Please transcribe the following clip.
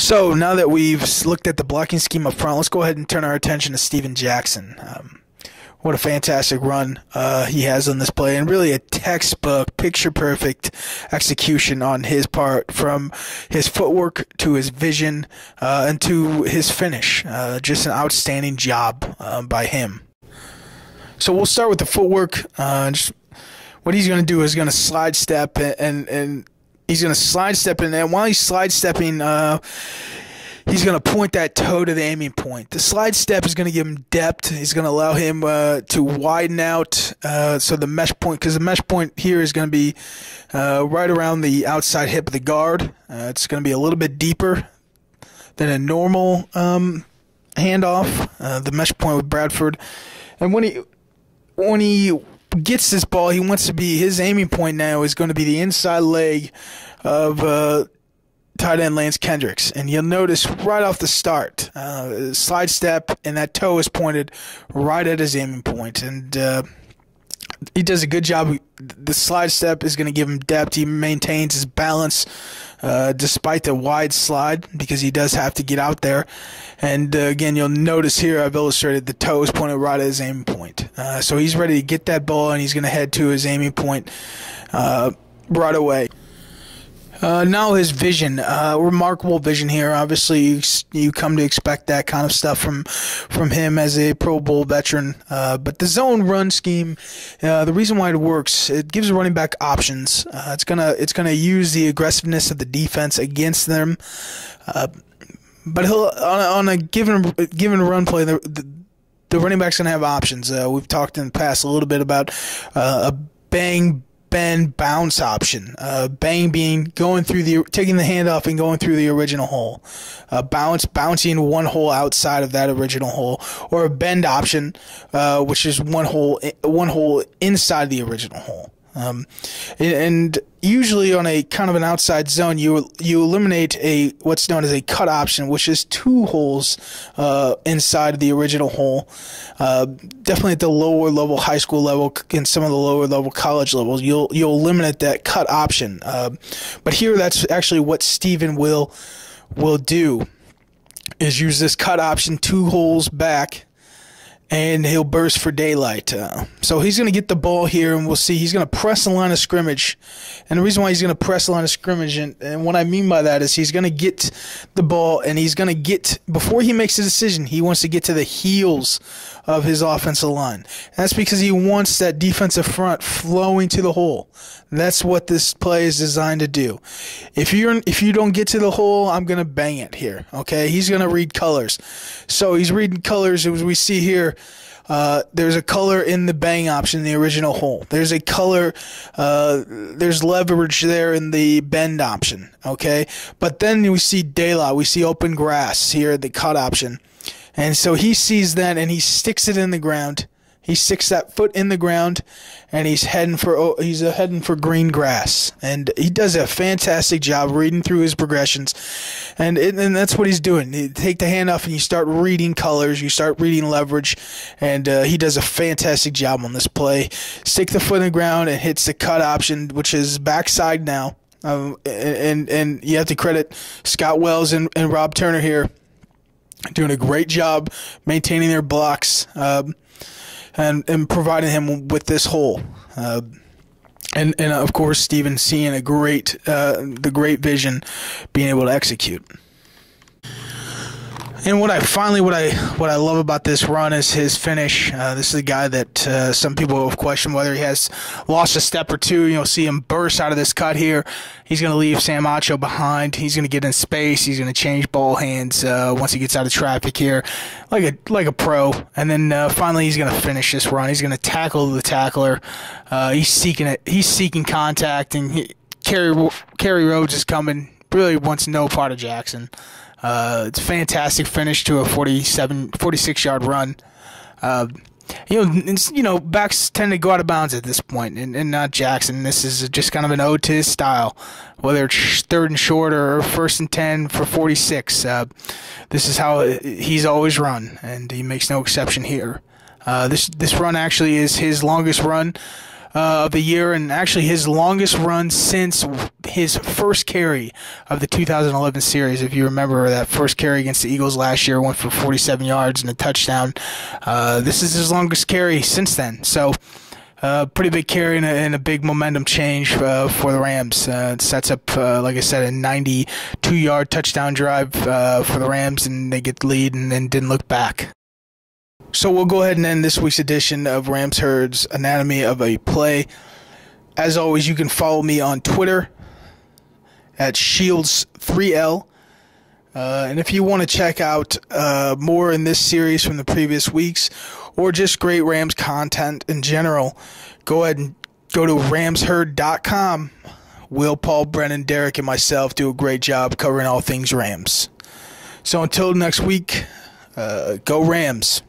So now that we've looked at the blocking scheme up front, let's go ahead and turn our attention to Steven Jackson. What a fantastic run he has on this play, and really a textbook, picture-perfect execution on his part, from his footwork to his vision and to his finish. Just an outstanding job by him. So we'll start with the footwork. What he's going to do is going to slide step, and he's going to slide step in, and while he's slide stepping, he's going to point that toe to the aiming point. The slide step is going to give him depth. He's going to allow him to widen out so the mesh point, because the mesh point here is going to be right around the outside hip of the guard. It's going to be a little bit deeper than a normal handoff, the mesh point with Bradford. And when he gets this ball, he wants to be, his aiming point now is going to be the inside leg of tight end Lance Kendricks. And you'll notice right off the start, slide step, and that toe is pointed right at his aiming point. And he does a good job. The slide step is going to give him depth. He maintains his balance despite the wide slide, because he does have to get out there. And again, you'll notice here I've illustrated the toe is pointed right at his aiming point. So he's ready to get that ball, and he's going to head to his aiming point right away. Now his vision, remarkable vision here. Obviously, you come to expect that kind of stuff from him as a Pro Bowl veteran. But the zone run scheme, the reason why it works, it gives a running back options. It's gonna use the aggressiveness of the defense against them. But he'll on a given run play, the running back's gonna have options. We've talked in the past a little bit about a bang, bend, bounce option. Bang being taking the handoff and going through the original hole. Bouncing one hole outside of that original hole, or a bend option, which is one hole inside the original hole. And usually on a kind of an outside zone, you eliminate what's known as a cut option, which is two holes inside of the original hole. Definitely at the lower level, high school level, and some of the lower level college levels, you'll eliminate that cut option. But here, that's actually what Steven will do, is use this cut option, two holes back, and he'll burst for daylight. So he's going to get the ball here, and we'll see he's going to press the line of scrimmage. And the reason why he's going to press the line of scrimmage, and what I mean by that is he's going to get the ball, and he's going to get, before he makes a decision, he wants to get to the heels of his offensive line. And that's because he wants that defensive front flowing to the hole. That's what this play is designed to do. If you don't get to the hole, I'm going to bang it here. Okay, he's going to read colors. So he's reading colors, as we see here. There's a color in the bang option in the original hole. There's a color, there's leverage there in the bend option, okay? But then we see daylight, we see open grass here at the cut option. And so he sees that, and he sticks it in the ground. He sticks that foot in the ground, and he's heading for green grass. And he does a fantastic job reading through his progressions, and that's what he's doing. You take the handoff, and you start reading colors, you start reading leverage, and he does a fantastic job on this play. Stick the foot in the ground and hits the cut option, which is backside now. And you have to credit Scott Wells and Rob Turner here, doing a great job maintaining their blocks. And providing him with this hole, and of course Steven seeing the great vision, being able to execute. And what I love about this run is his finish. This is a guy that some people have questioned whether he has lost a step or two. You'll see him burst out of this cut here. He's going to leave Sam Acho behind. He's going to get in space. He's going to change ball hands once he gets out of traffic here, like a pro. And then finally, he's going to finish this run. He's going to tackle the tackler. He's seeking it. He's seeking contact, and Kerry Rhodes is coming. Really wants no part of Jackson. It's a fantastic finish to a 46-yard run. Backs tend to go out of bounds at this point, and not Jackson. This is just kind of an ode to his style, whether it's third and short or first and 10 for 46. This is how he's always run, and he makes no exception here. This run actually is his longest run of the year, and actually his longest run since his first carry of the 2011 series. If you remember, that first carry against the Eagles last year went for 47 yards and a touchdown. This is his longest carry since then. So pretty big carry and a big momentum change for the Rams. It sets up, like I said, a 92-yard touchdown drive for the Rams, and they get the lead and then didn't look back. So we'll go ahead and end this week's edition of Ramsherd's Anatomy of a Play. As always, you can follow me on Twitter at Shields3L. And if you want to check out more in this series from the previous weeks, or just great Rams content in general, go ahead and go to Ramsherd.com. Will, Paul, Brennan, Derek, and myself do a great job covering all things Rams. So until next week, go Rams.